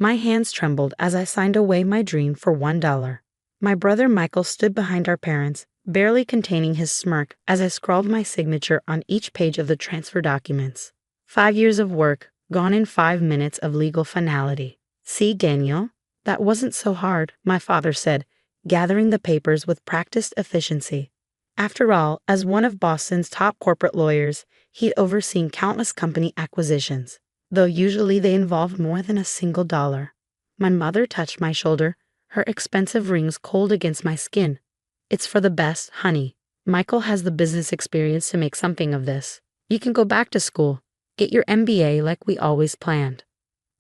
My hands trembled as I signed away my dream for $1. My brother Michael stood behind our parents, barely containing his smirk as I scrawled my signature on each page of the transfer documents. 5 years of work, gone in 5 minutes of legal finality. See, Daniel? That wasn't so hard, my father said, gathering the papers with practiced efficiency. After all, as one of Boston's top corporate lawyers, he'd overseen countless company acquisitions, though usually they involved more than a single dollar. My mother touched my shoulder, her expensive rings cold against my skin. It's for the best, honey. Michael has the business experience to make something of this. You can go back to school, get your MBA like we always planned.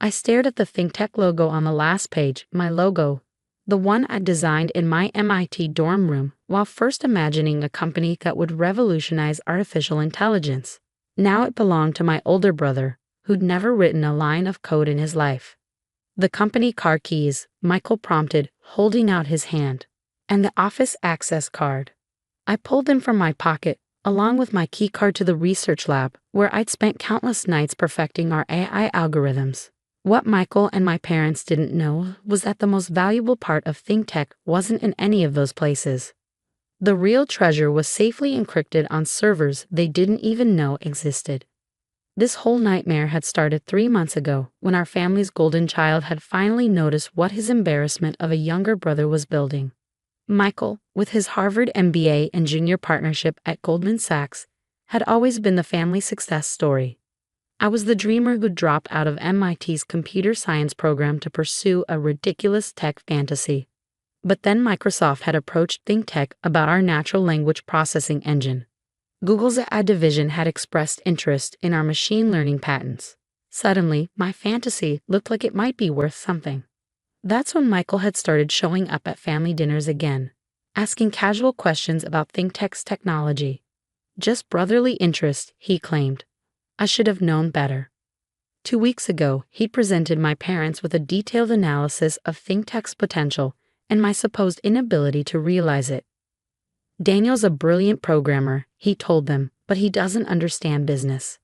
I stared at the ThinkTech logo on the last page, my logo, the one I designed in my MIT dorm room, while first imagining a company that would revolutionize artificial intelligence. Now it belonged to my older brother, who'd never written a line of code in his life. The company car keys, Michael prompted, holding out his hand, and the office access card. I pulled them from my pocket, along with my key card to the research lab, where I'd spent countless nights perfecting our AI algorithms. What Michael and my parents didn't know was that the most valuable part of ThinkTech wasn't in any of those places. The real treasure was safely encrypted on servers they didn't even know existed. This whole nightmare had started 3 months ago, when our family's golden child had finally noticed what his embarrassment of a younger brother was building. Michael, with his Harvard MBA and junior partnership at Goldman Sachs, had always been the family success story. I was the dreamer who dropped out of MIT's computer science program to pursue a ridiculous tech fantasy. But then Microsoft had approached ThinkTech about our natural language processing engine. Google's AI division had expressed interest in our machine learning patents. Suddenly, my fantasy looked like it might be worth something. That's when Michael had started showing up at family dinners again, asking casual questions about ThinkTech's technology. Just brotherly interest, he claimed. I should have known better. 2 weeks ago, he presented my parents with a detailed analysis of ThinkTech's potential and my supposed inability to realize it. Daniel's a brilliant programmer, he told them, but he doesn't understand business.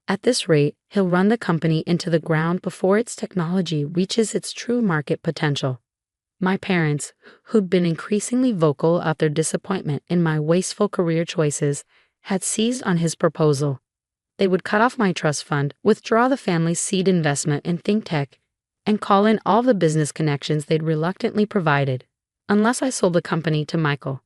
At this rate, he'll run the company into the ground before its technology reaches its true market potential. My parents, who'd been increasingly vocal about their disappointment in my wasteful career choices, had seized on his proposal. They would cut off my trust fund, withdraw the family's seed investment in ThinkTech, and call in all the business connections they'd reluctantly provided, unless I sold the company to Michael.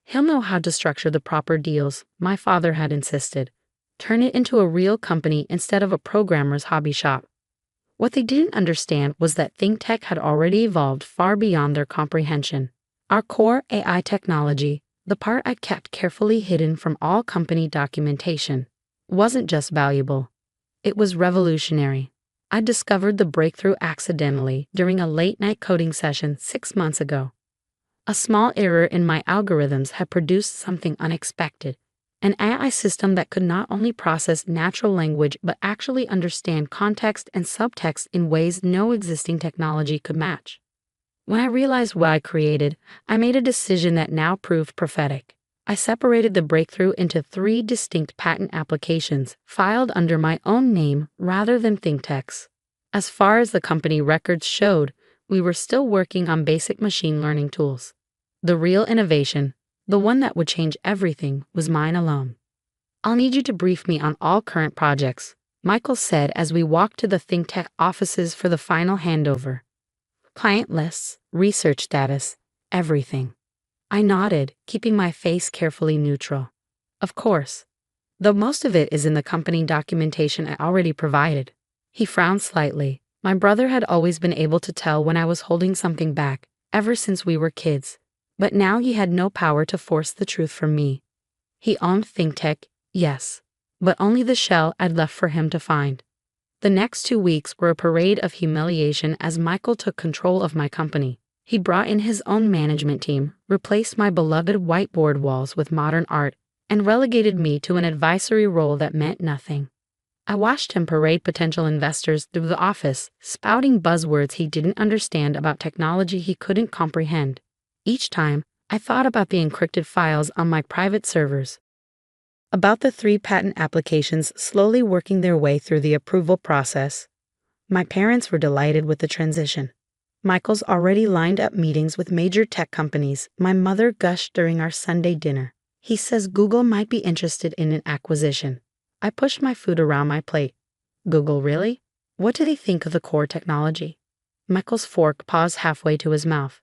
He'll know how to structure the proper deals, my father had insisted. Turn it into a real company instead of a programmer's hobby shop. What they didn't understand was that ThinkTech had already evolved far beyond their comprehension. Our core AI technology, the part I'd kept carefully hidden from all company documentation, wasn't just valuable. It was revolutionary. I discovered the breakthrough accidentally during a late-night coding session 6 months ago. A small error in my algorithms had produced something unexpected, an AI system that could not only process natural language but actually understand context and subtext in ways no existing technology could match. When I realized what I created, I made a decision that now proved prophetic. I separated the breakthrough into 3 distinct patent applications filed under my own name rather than ThinkTech's. As far as the company records showed, we were still working on basic machine learning tools. The real innovation, the one that would change everything, was mine alone. I'll need you to brief me on all current projects, Michael said as we walked to the ThinkTech offices for the final handover. Client lists, research status, everything. I nodded, keeping my face carefully neutral. Of course. Though most of it is in the company documentation I already provided. He frowned slightly. My brother had always been able to tell when I was holding something back, ever since we were kids. But now he had no power to force the truth from me. He owned ThinkTech, yes, but only the shell I'd left for him to find. The next 2 weeks were a parade of humiliation as Michael took control of my company. He brought in his own management team, replaced my beloved whiteboard walls with modern art, and relegated me to an advisory role that meant nothing. I watched him parade potential investors through the office, spouting buzzwords he didn't understand about technology he couldn't comprehend. Each time, I thought about the encrypted files on my private servers, about the 3 patent applications slowly working their way through the approval process, My parents were delighted with the transition. Michael's already lined up meetings with major tech companies. My mother gushed during our Sunday dinner. He says Google might be interested in an acquisition. I pushed my food around my plate. Google, really? What do they think of the core technology? Michael's fork paused halfway to his mouth.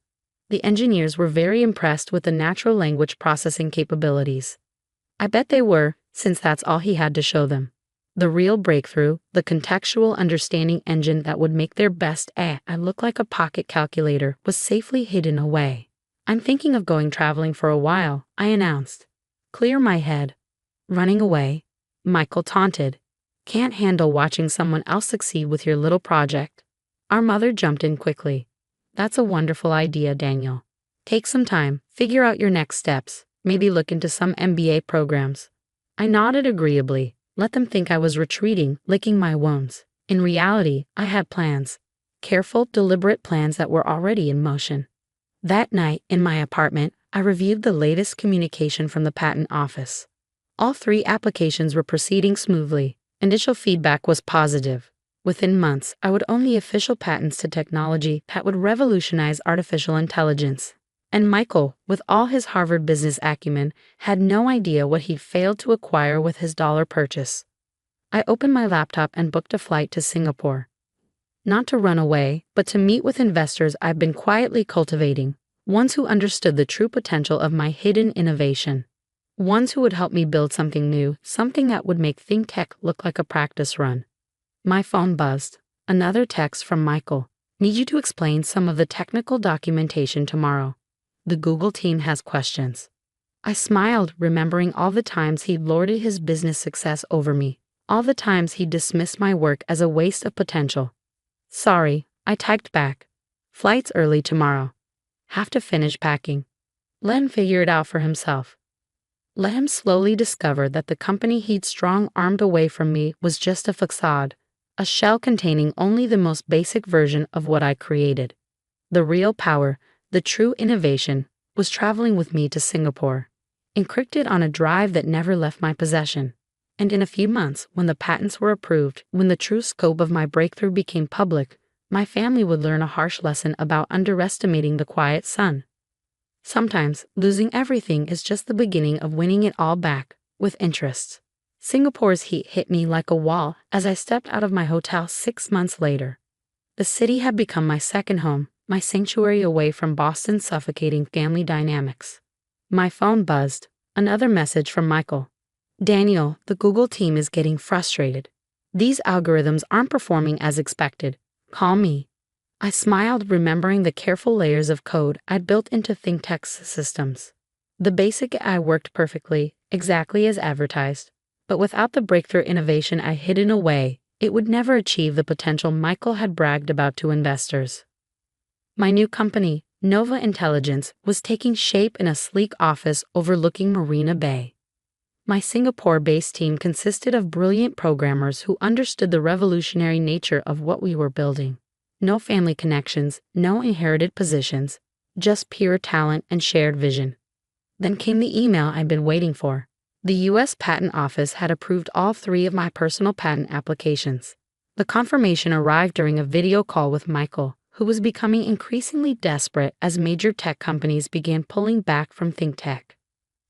The engineers were very impressed with the natural language processing capabilities. I bet they were, since that's all he had to show them. The real breakthrough, the contextual understanding engine that would make their best AI look like a pocket calculator, was safely hidden away. I'm thinking of going traveling for a while, I announced. Clear my head. Running away? Michael taunted. Can't handle watching someone else succeed with your little project. Our mother jumped in quickly. That's a wonderful idea, Daniel. Take some time, figure out your next steps, maybe look into some MBA programs. I nodded agreeably, let them think I was retreating, licking my wounds. In reality, I had plans. Careful, deliberate plans that were already in motion. That night, in my apartment, I reviewed the latest communication from the patent office. All 3 applications were proceeding smoothly. Initial feedback was positive. Within months, I would own the official patents to technology that would revolutionize artificial intelligence. And Michael, with all his Harvard business acumen, had no idea what he'd failed to acquire with his dollar purchase. I opened my laptop and booked a flight to Singapore. Not to run away, but to meet with investors I've been quietly cultivating, ones who understood the true potential of my hidden innovation. Ones who would help me build something new, something that would make ThinkTech look like a practice run. My phone buzzed. Another text from Michael. Need you to explain some of the technical documentation tomorrow. The Google team has questions. I smiled, remembering all the times he'd lorded his business success over me, all the times he'd dismissed my work as a waste of potential. Sorry, I typed back. Flight's early tomorrow. Have to finish packing. Let him figure it out for himself. Let him slowly discover that the company he'd strong-armed away from me was just a facade, a shell containing only the most basic version of what I created. The real power, the true innovation, was traveling with me to Singapore, encrypted on a drive that never left my possession. And in a few months, when the patents were approved, when the true scope of my breakthrough became public, my family would learn a harsh lesson about underestimating the quiet sun. Sometimes, losing everything is just the beginning of winning it all back, with interest. Singapore's heat hit me like a wall as I stepped out of my hotel 6 months later. The city had become my second home, my sanctuary away from Boston's suffocating family dynamics. My phone buzzed. Another message from Michael. Daniel, the Google team is getting frustrated. These algorithms aren't performing as expected. Call me. I smiled, remembering the careful layers of code I'd built into ThinkTech's systems. The basic AI worked perfectly, exactly as advertised. But without the breakthrough innovation I hidden away, it would never achieve the potential Michael had bragged about to investors. My new company, Nova Intelligence, was taking shape in a sleek office overlooking Marina Bay. My Singapore-based team consisted of brilliant programmers who understood the revolutionary nature of what we were building. No family connections, no inherited positions, just pure talent and shared vision. Then came the email I'd been waiting for. The U.S. Patent Office had approved all 3 of my personal patent applications. The confirmation arrived during a video call with Michael, who was becoming increasingly desperate as major tech companies began pulling back from ThinkTech.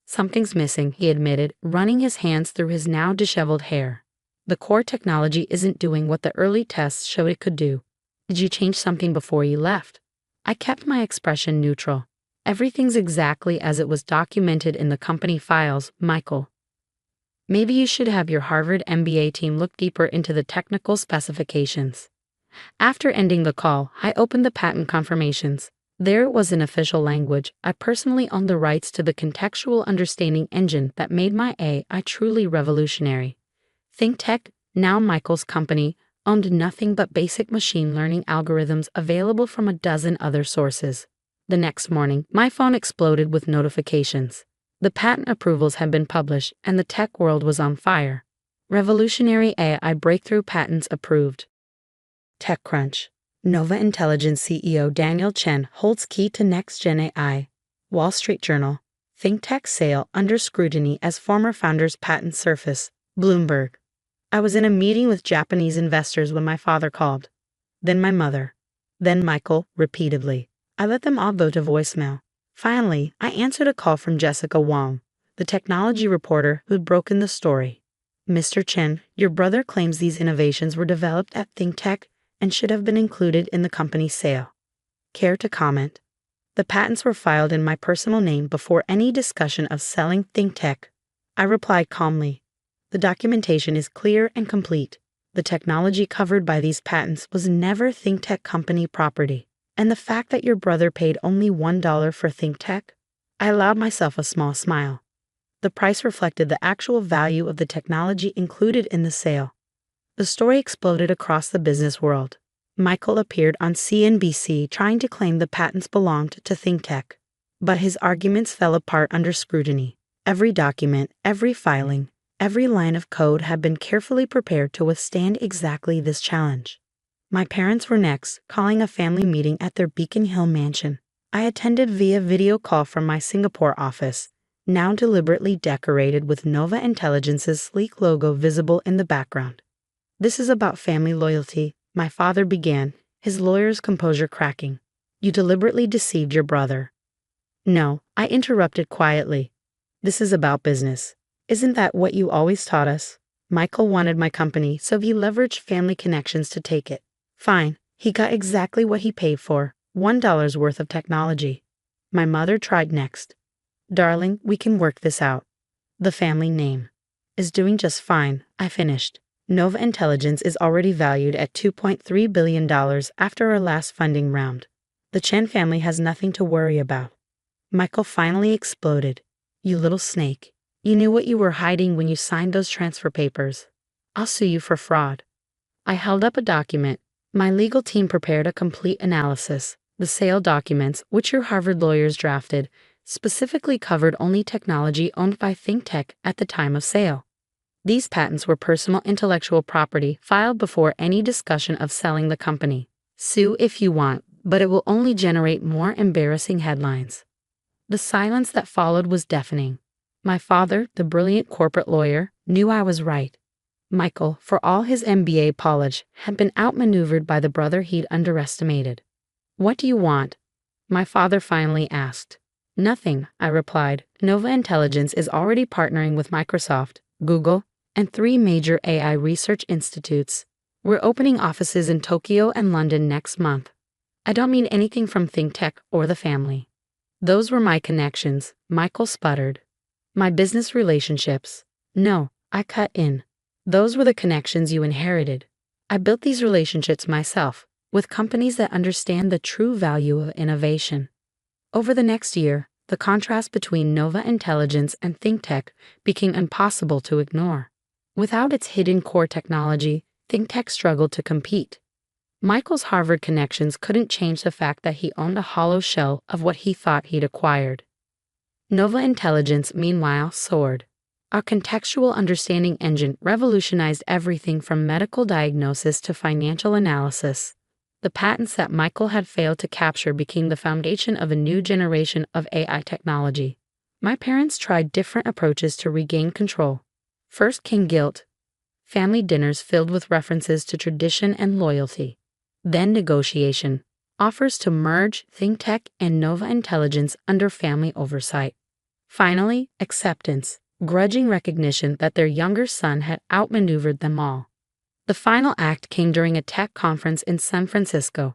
Something's missing, he admitted, running his hands through his now disheveled hair. The core technology isn't doing what the early tests showed it could do. Did you change something before you left? I kept my expression neutral. Everything's exactly as it was documented in the company files, Michael. Maybe you should have your Harvard MBA team look deeper into the technical specifications. After ending the call, I opened the patent confirmations. There it was in official language. I personally owned the rights to the contextual understanding engine that made my AI truly revolutionary. ThinkTech, now Michael's company, owned nothing but basic machine learning algorithms available from a dozen other sources. The next morning, my phone exploded with notifications. The patent approvals had been published, and the tech world was on fire. Revolutionary AI breakthrough patents approved. TechCrunch. Nova Intelligence CEO Daniel Chen holds key to next-gen AI. Wall Street Journal. ThinkTech sale under scrutiny as former founder's patents surface. Bloomberg. I was in a meeting with Japanese investors when my father called. then my mother, then Michael, repeatedly. I let them all go to voicemail. Finally, I answered a call from Jessica Wong, the technology reporter who'd broken the story. Mr. Chen, your brother claims these innovations were developed at ThinkTech and should have been included in the company's sale. Care to comment? The patents were filed in my personal name before any discussion of selling ThinkTech. I replied calmly. The documentation is clear and complete. The technology covered by these patents was never ThinkTech company property. And the fact that your brother paid only $1 for ThinkTech? I allowed myself a small smile. The price reflected the actual value of the technology included in the sale. The story exploded across the business world. Michael appeared on CNBC trying to claim the patents belonged to ThinkTech. But his arguments fell apart under scrutiny. Every document, every filing, every line of code had been carefully prepared to withstand exactly this challenge. My parents were next, calling a family meeting at their Beacon Hill mansion. I attended via video call from my Singapore office, now deliberately decorated with Nova Intelligence's sleek logo visible in the background. This is about family loyalty, my father began, his lawyer's composure cracking. You deliberately deceived your brother. No, I interrupted quietly. This is about business. Isn't that what you always taught us? Michael wanted my company, so he leveraged family connections to take it. Fine, he got exactly what he paid for, $1 worth of technology. My mother tried next. Darling, we can work this out. The family name is doing just fine, I finished. Nova Intelligence is already valued at $2.3 billion after our last funding round. The Chen family has nothing to worry about. Michael finally exploded. You little snake. You knew what you were hiding when you signed those transfer papers. I'll sue you for fraud. I held up a document. My legal team prepared a complete analysis. The sale documents, which your Harvard lawyers drafted, specifically covered only technology owned by ThinkTech at the time of sale. These patents were personal intellectual property filed before any discussion of selling the company. Sue if you want, but it will only generate more embarrassing headlines. The silence that followed was deafening. My father, the brilliant corporate lawyer, knew I was right. Michael, for all his MBA polish, had been outmaneuvered by the brother he'd underestimated. What do you want? My father finally asked. Nothing, I replied. Nova Intelligence is already partnering with Microsoft, Google, and 3 major AI research institutes. We're opening offices in Tokyo and London next month. I don't mean anything from ThinkTech or the family. Those were my connections, Michael sputtered. My business relationships. No, I cut in. Those were the connections you inherited. I built these relationships myself, with companies that understand the true value of innovation. Over the next year, the contrast between Nova Intelligence and ThinkTech became impossible to ignore. Without its hidden core technology, ThinkTech struggled to compete. Michael's Harvard connections couldn't change the fact that he owned a hollow shell of what he thought he'd acquired. Nova Intelligence, meanwhile, soared. Our contextual understanding engine revolutionized everything from medical diagnosis to financial analysis. The patents that Michael had failed to capture became the foundation of a new generation of AI technology. My parents tried different approaches to regain control. First came guilt. Family dinners filled with references to tradition and loyalty. Then negotiation. Offers to merge ThinkTech and Nova Intelligence under family oversight. Finally, acceptance. Grudging recognition that their younger son had outmaneuvered them all. The final act came during a tech conference in San Francisco.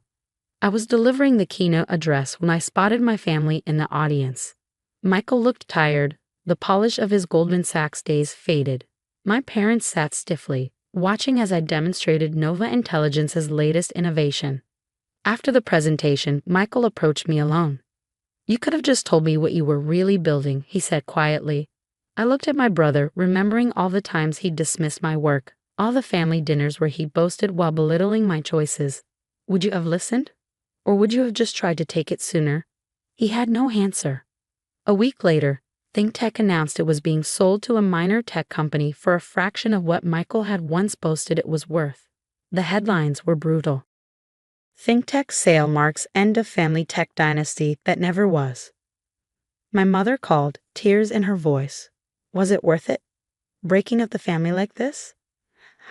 I was delivering the keynote address when I spotted my family in the audience. Michael looked tired. The polish of his Goldman Sachs days faded. My parents sat stiffly, watching as I demonstrated Nova Intelligence's latest innovation. After the presentation, Michael approached me alone. You could have just told me what you were really building, he said quietly. I looked at my brother, remembering all the times he'd dismissed my work, all the family dinners where he boasted while belittling my choices. Would you have listened? Or would you have just tried to take it sooner? He had no answer. A week later, ThinkTech announced it was being sold to a minor tech company for a fraction of what Michael had once boasted it was worth. The headlines were brutal. ThinkTech sale marks end of family tech dynasty that never was. My mother called, tears in her voice. Was it worth it? Breaking up the family like this?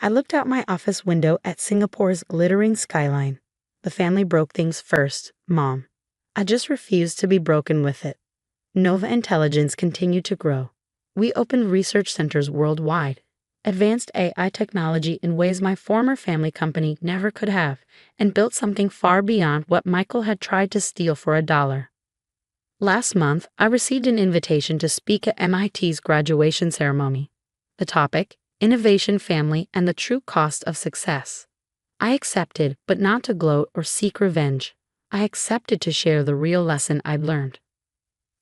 I looked out my office window at Singapore's glittering skyline. The family broke things first, Mom. I just refused to be broken with it. Nova Intelligence continued to grow. We opened research centers worldwide, advanced AI technology in ways my former family company never could have, and built something far beyond what Michael had tried to steal for $1. Last month, I received an invitation to speak at MIT's graduation ceremony. The topic, Innovation, Family, and the True Cost of Success. I accepted, but not to gloat or seek revenge. I accepted to share the real lesson I'd learned.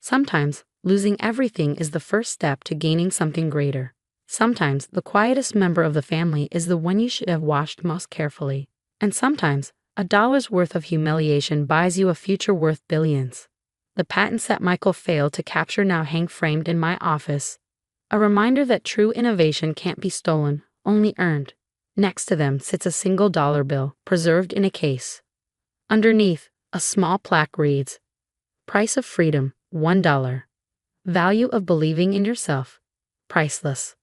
Sometimes, losing everything is the first step to gaining something greater. Sometimes, the quietest member of the family is the one you should have watched most carefully. And sometimes, $1's worth of humiliation buys you a future worth billions. The patents that Michael failed to capture now hang framed in my office. A reminder that true innovation can't be stolen, only earned. Next to them sits a single dollar bill, preserved in a case. Underneath, a small plaque reads, Price of freedom, $1. Value of believing in yourself, priceless.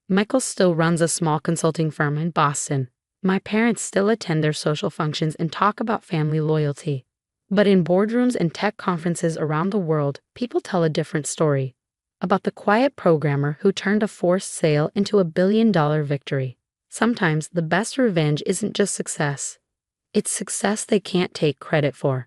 Michael still runs a small consulting firm in Boston. My parents still attend their social functions and talk about family loyalty. But in boardrooms and tech conferences around the world, people tell a different story. About the quiet programmer who turned a forced sale into $1 billion victory. Sometimes the best revenge isn't just success. It's success they can't take credit for.